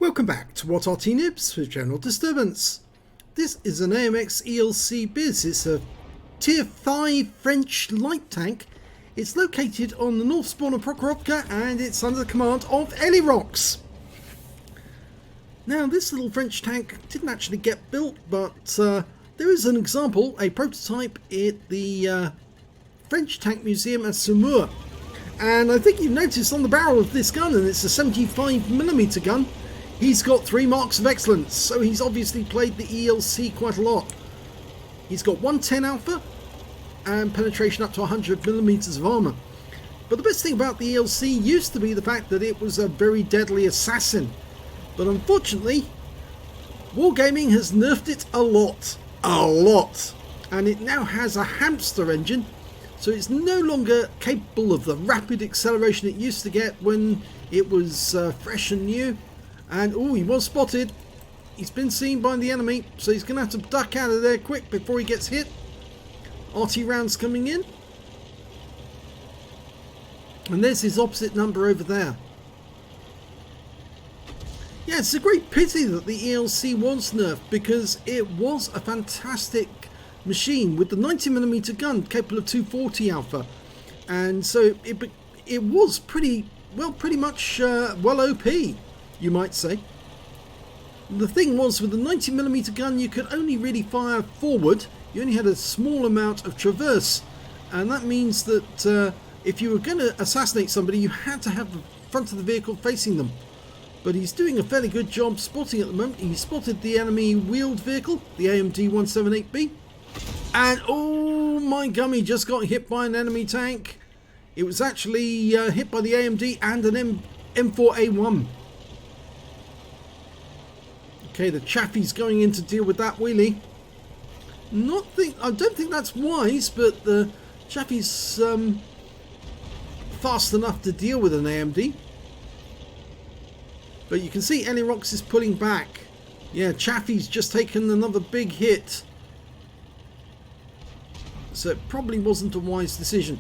Welcome back to What Arty Noobs with General Disturbance. This is an AMX ELC bis. It's a Tier 5 French light tank. It's located on the north spawn of Prokhorovka and it's under the command of Elirox. Now this little French tank didn't actually get built, but there is an example, a prototype at the French Tank Museum at Saumur. And I think you've noticed on the barrel of this gun, and it's a 75mm gun, he's got 3 marks of excellence, so he's obviously played the ELC quite a lot. He's got 110 alpha and penetration up to 100mm of armour. But the best thing about the ELC used to be the fact that it was a very deadly assassin. But unfortunately, Wargaming has nerfed it a lot. And it now has a hamster engine, so it's no longer capable of the rapid acceleration it used to get when it was fresh and new. And oh, he was spotted. He's been seen by the enemy, so he's going to have to duck out of there quick before he gets hit. Arty rounds coming in. And there's his opposite number over there. Yeah, it's a great pity that the ELC was nerfed, because it was a fantastic machine with the 90mm gun capable of 240 alpha. And so it was pretty much well OP, you might say. The thing was, with the 90mm gun you could only really fire forward. You only had a small amount of traverse, and that means that if you were going to assassinate somebody you had to have the front of the vehicle facing them. But he's doing a fairly good job spotting at the moment. He spotted the enemy wheeled vehicle, the AMD 178B, and oh my gummy, just got hit by an enemy tank. It was actually hit by the AMD and an M4A1. Okay, the Chaffee's going in to deal with that wheelie. I don't think that's wise, but the Chaffee's fast enough to deal with an AMD. But you can see Elirox is pulling back. Yeah, Chaffee's just taken another big hit. So it probably wasn't a wise decision.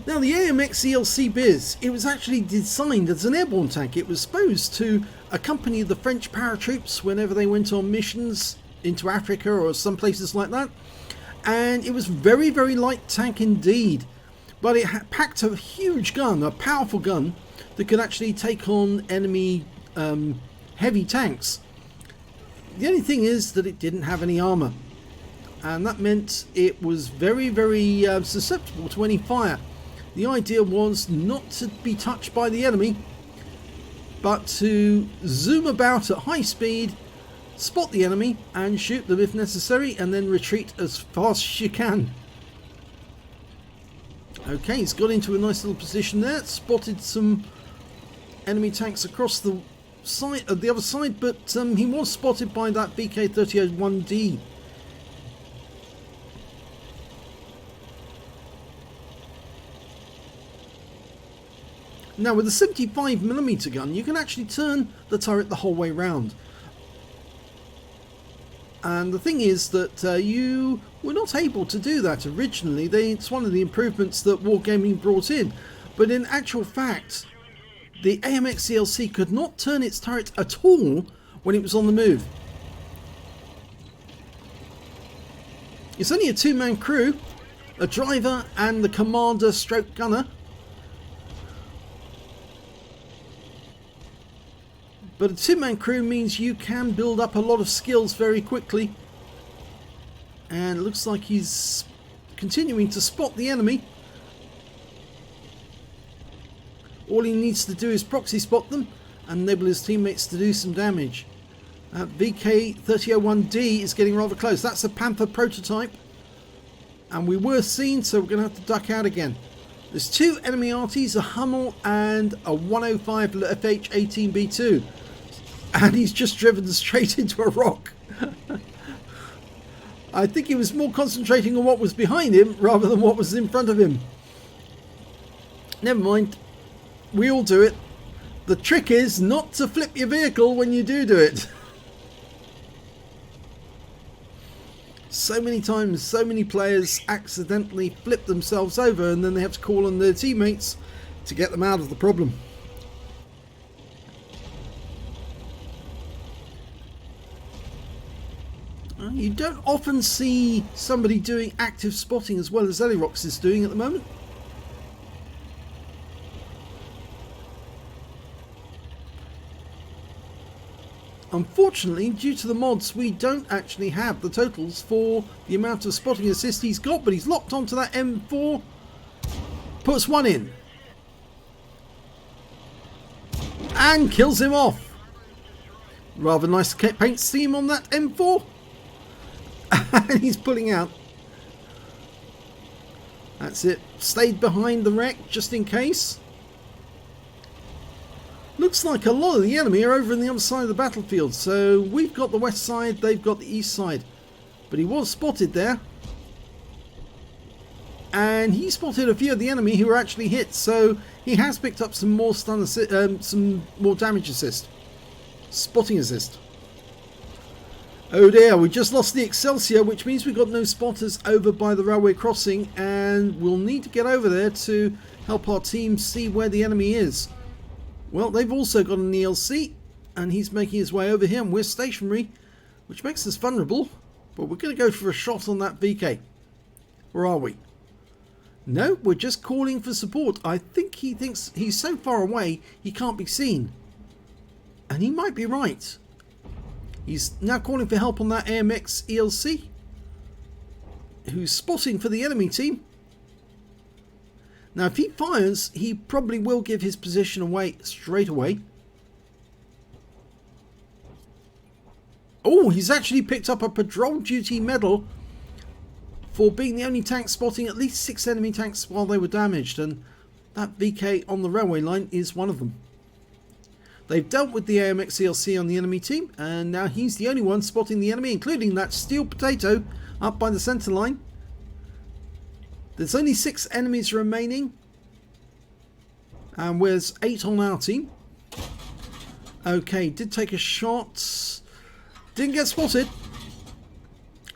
Now the AMX ELC bis, it was actually designed as an airborne tank. It was supposed to accompany the French paratroops whenever they went on missions into Africa or some places like that. And it was very, very light tank indeed. But it packed a huge gun, a powerful gun, that could actually take on enemy heavy tanks. The only thing is that it didn't have any armour. And that meant it was very, very susceptible to any fire. The idea was not to be touched by the enemy, but to zoom about at high speed, spot the enemy and shoot them if necessary, and then retreat as fast as you can. Okay, he's got into a nice little position there, spotted some enemy tanks across the side, the other side, but he was spotted by that BK-3001D. Now with a 75mm gun you can actually turn the turret the whole way round. And the thing is that you were not able to do that originally. It's one of the improvements that Wargaming brought in. But in actual fact, the AMX ELC could not turn its turret at all when it was on the move. It's only a 2-man crew, a driver and the commander stroke gunner. But a 2-man crew means you can build up a lot of skills very quickly. And it looks like he's continuing to spot the enemy. All he needs to do is proxy spot them and enable his teammates to do some damage. VK-3001D is getting rather close. That's a Panther prototype. And we were seen, so we're going to have to duck out again. There's 2 enemy Artys, a Hummel and a 105 FH-18B2. And he's just driven straight into a rock. I think he was more concentrating on what was behind him rather than what was in front of him. Never mind. We all do it. The trick is not to flip your vehicle when you do it. So many times, so many players accidentally flip themselves over and then they have to call on their teammates to get them out of the problem. Well, you don't often see somebody doing active spotting as well as Elirox is doing at the moment. Unfortunately, due to the mods, we don't actually have the totals for the amount of spotting assist he's got, but he's locked onto that M4. Puts one in. And kills him off. Rather nice paint scheme on that M4. And he's pulling out. That's it. Stayed behind the wreck just in case. Looks like a lot of the enemy are over on the other side of the battlefield. So we've got the west side, they've got the east side. But he was spotted there. And he spotted a few of the enemy who were actually hit. So he has picked up some more stun some more damage assist. Spotting assist. Oh dear, we just lost the Excelsior, which means we've got no spotters over by the railway crossing. And we'll need to get over there to help our team see where the enemy is. Well, they've also got an ELC, and he's making his way over here, and we're stationary, which makes us vulnerable. But we're going to go for a shot on that VK. Where are we? No, we're just calling for support. I think he thinks he's so far away, he can't be seen. And he might be right. He's now calling for help on that AMX ELC, who's spotting for the enemy team. Now, if he fires, he probably will give his position away straight away. Oh, he's actually picked up a patrol duty medal for being the only tank spotting at least 6 enemy tanks while they were damaged. And that VK on the railway line is one of them. They've dealt with the AMX ELC on the enemy team. And now he's the only one spotting the enemy, including that steel potato up by the centre line. There's only 6 enemies remaining, and there's 8 on our team. Okay, did take a shot, didn't get spotted.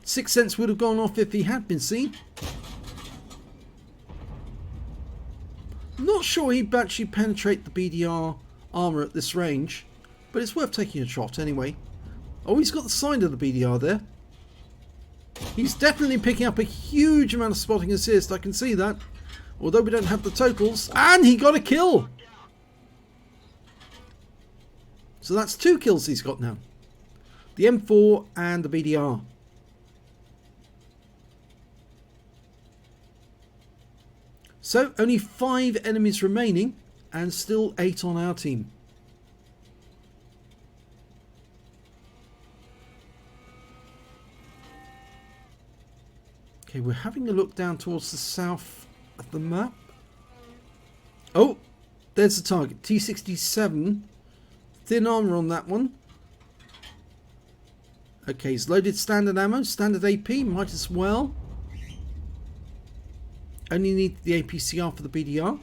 6 cents would have gone off if he had been seen. I'm not sure he'd actually penetrate the BDR armour at this range, but it's worth taking a shot anyway. Oh, he's got the sign of the BDR there. He's definitely picking up a huge amount of spotting assist, I can see that. Although we don't have the totals. And he got a kill! So that's 2 kills he's got now. The M4 and the BDR. So only 5 enemies remaining and still 8 on our team. Okay, we're having a look down towards the south of the map. Oh, there's the target. T67. Thin armor on that one. Okay, he's loaded standard ammo, standard AP, might as well. Only need the APCR for the BDR.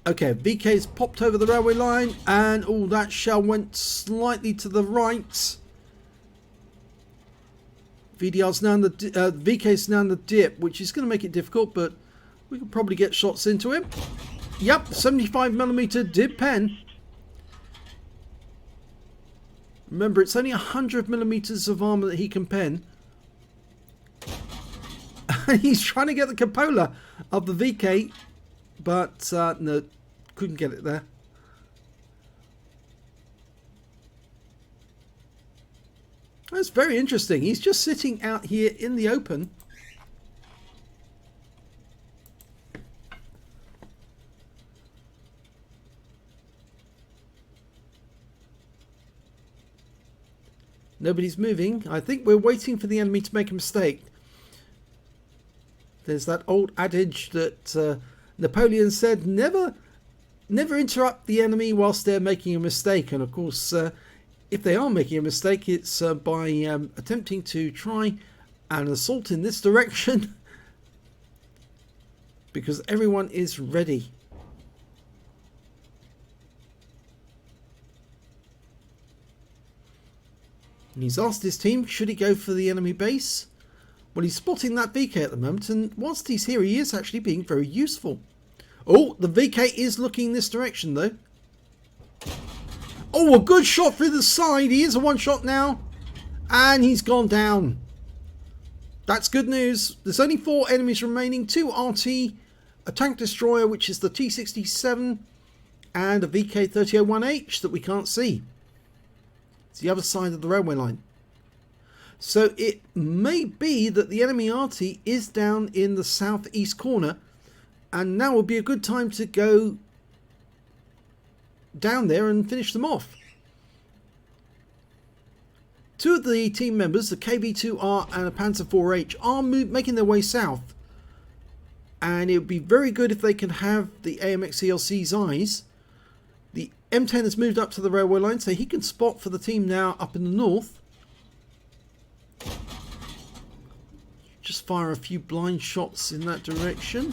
Okay, VK's popped over the railway line, and oh, that shell went slightly to the right. VDR's now in the VK's now in the dip, which is going to make it difficult, but we can probably get shots into him. Yep, 75mm dip pen. Remember, it's only 100mm of armor that he can pen. And he's trying to get the cupola of the VK, but no, couldn't get it there. That's very interesting. He's just sitting out here in the open. Nobody's moving. I think we're waiting for the enemy to make a mistake. There's that old adage that Napoleon said, never interrupt the enemy whilst they're making a mistake. And of course, if they are making a mistake, it's by attempting to try and assault in this direction. Because everyone is ready. And he's asked his team, should he go for the enemy base? Well, he's spotting that VK at the moment, and whilst he's here, he is actually being very useful. Oh, the VK is looking this direction, though. Oh, a good shot through the side. He is a one-shot now. And he's gone down. That's good news. There's only 4 enemies remaining. 2 Arty, a tank destroyer, which is the T-67, and a VK-3001H that we can't see. It's the other side of the railway line. So it may be that the enemy Arty is down in the southeast corner, and now would be a good time to go down there and finish them off. 2 of the team members, the KV-2R and a Panzer IV-H, are making their way south, and it would be very good if they can have the AMX ELC's eyes. The M10 has moved up to the railway line, so he can spot for the team now up in the north. Just fire a few blind shots in that direction.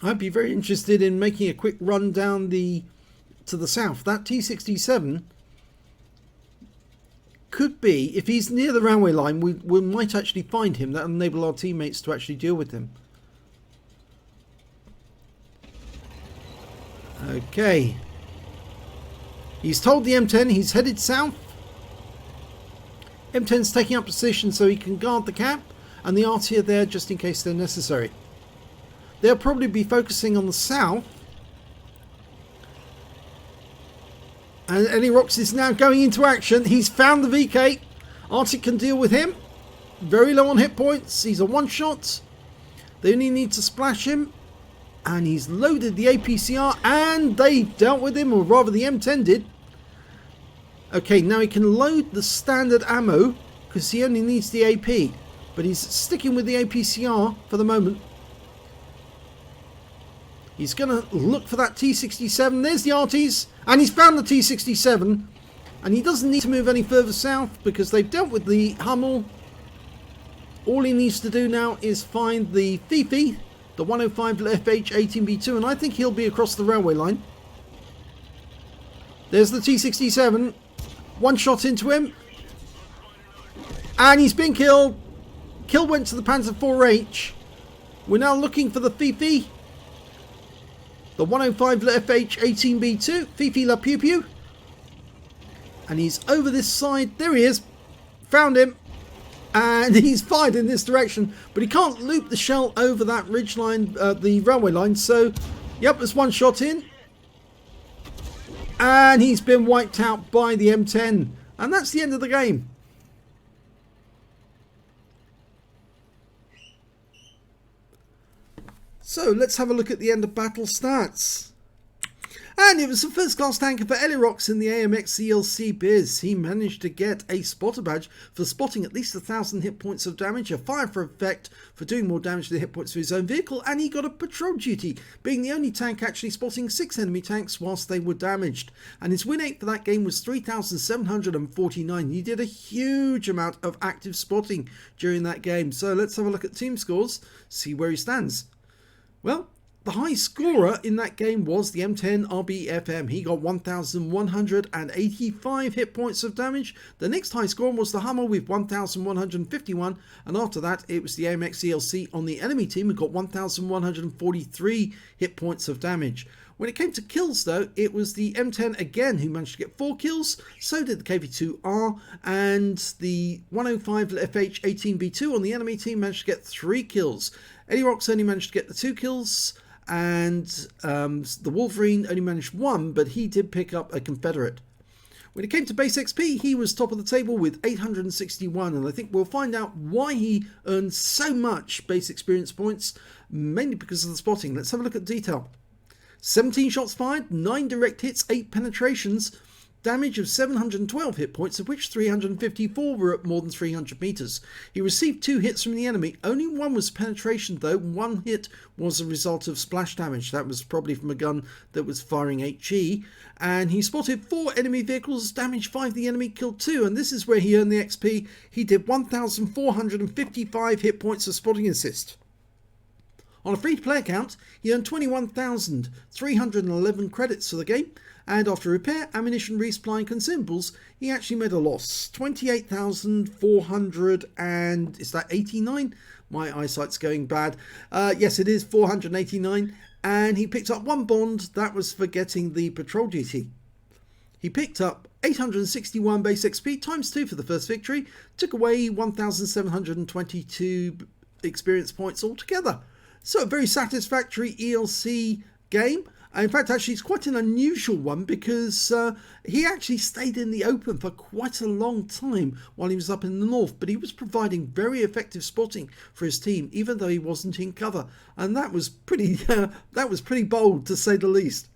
I'd be very interested in making a quick run down to the south. That T-67 could be, if he's near the railway line, we might actually find him. That will enable our teammates to actually deal with him. Okay. He's told the M10 he's headed south. M10's taking up position so he can guard the cap, and the Arty are there just in case they're necessary. They'll probably be focusing on the south. And Elirox is now going into action. He's found the VK. Arty can deal with him. Very low on hit points. He's a one-shot. They only need to splash him. And he's loaded the APCR. And they dealt with him, or rather the M10 did. Okay, now he can load the standard ammo, because he only needs the AP. But he's sticking with the APCR for the moment. He's going to look for that T-67. There's the Arties. And he's found the T-67. And he doesn't need to move any further south because they've dealt with the Hummel. All he needs to do now is find the Fifi, the 105 FH-18B2. And I think he'll be across the railway line. There's the T-67. One shot into him. And he's been killed. Kill went to the Panzer IV-H. We're now looking for the Fifi. The 105 FH-18B2, Fifi La Pew Pew. And he's over this side. There he is. Found him. And he's fired in this direction. But he can't loop the shell over that ridge line, the railway line. So, yep, there's one shot in. And he's been wiped out by the M10. And that's the end of the game. So let's have a look at the end of battle stats. And it was a first class tanker for Elirox in the AMX ELC bis. He managed to get a spotter badge for spotting at least 1,000 hit points of damage, a fire for effect for doing more damage to the hit points of his own vehicle, and he got a patrol duty, being the only tank actually spotting 6 enemy tanks whilst they were damaged. And his win rate for that game was 3,749. He did a huge amount of active spotting during that game. So let's have a look at team scores, see where he stands. Well, the high scorer in that game was the M10 RBFM. He got 1,185 hit points of damage. The next high score was the Hummel with 1,151. And after that, it was the AMX ELC on the enemy team who got 1,143 hit points of damage. When it came to kills, though, it was the M10 again who managed to get 4 kills. So did the KV-2R, and the 105 FH-18B2 on the enemy team managed to get 3 kills. Elirox only managed to get the 2 kills, and the Wolverine only managed 1, but he did pick up a Confederate. When it came to base XP, he was top of the table with 861, and I think we'll find out why he earned so much base experience points, mainly because of the spotting. Let's have a look at detail. 17 shots fired, 9 direct hits, 8 penetrations, damage of 712 hit points, of which 354 were at more than 300 meters. He received 2 hits from the enemy. Only 1 was penetration, though. 1 hit was a result of splash damage. That was probably from a gun that was firing HE. And he spotted 4 enemy vehicles, damaged 5 the enemy, killed 2. And this is where he earned the XP. He did 1,455 hit points of spotting assist. On a free-to-play account, he earned 21,311 credits for the game, and after repair, ammunition, resupply and consumables, he actually made a loss. 28,400 and is that 89? My eyesight's going bad. Yes, it is 489, and he picked up 1 bond. That was for getting the patrol duty. He picked up 861 base XP times 2 for the first victory, took away 1,722 experience points altogether. So a very satisfactory ELC game. In fact, actually, it's quite an unusual one because he actually stayed in the open for quite a long time while he was up in the north, but he was providing very effective spotting for his team, even though he wasn't in cover, and that was pretty bold, to say the least.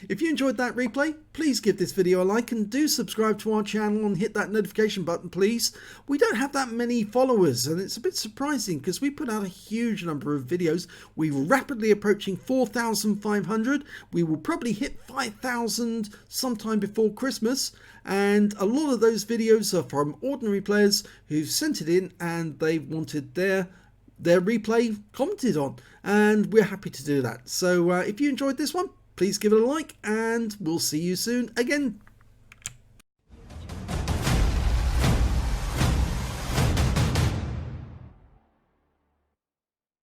If you enjoyed that replay, please give this video a like and do subscribe to our channel and hit that notification button, please. We don't have that many followers, and it's a bit surprising because we put out a huge number of videos. We're rapidly approaching 4,500. We will probably hit 5,000 sometime before Christmas, and a lot of those videos are from ordinary players who've sent it in and they wanted their replay commented on, and we're happy to do that. So if you enjoyed this one, please give it a like, and we'll see you soon again.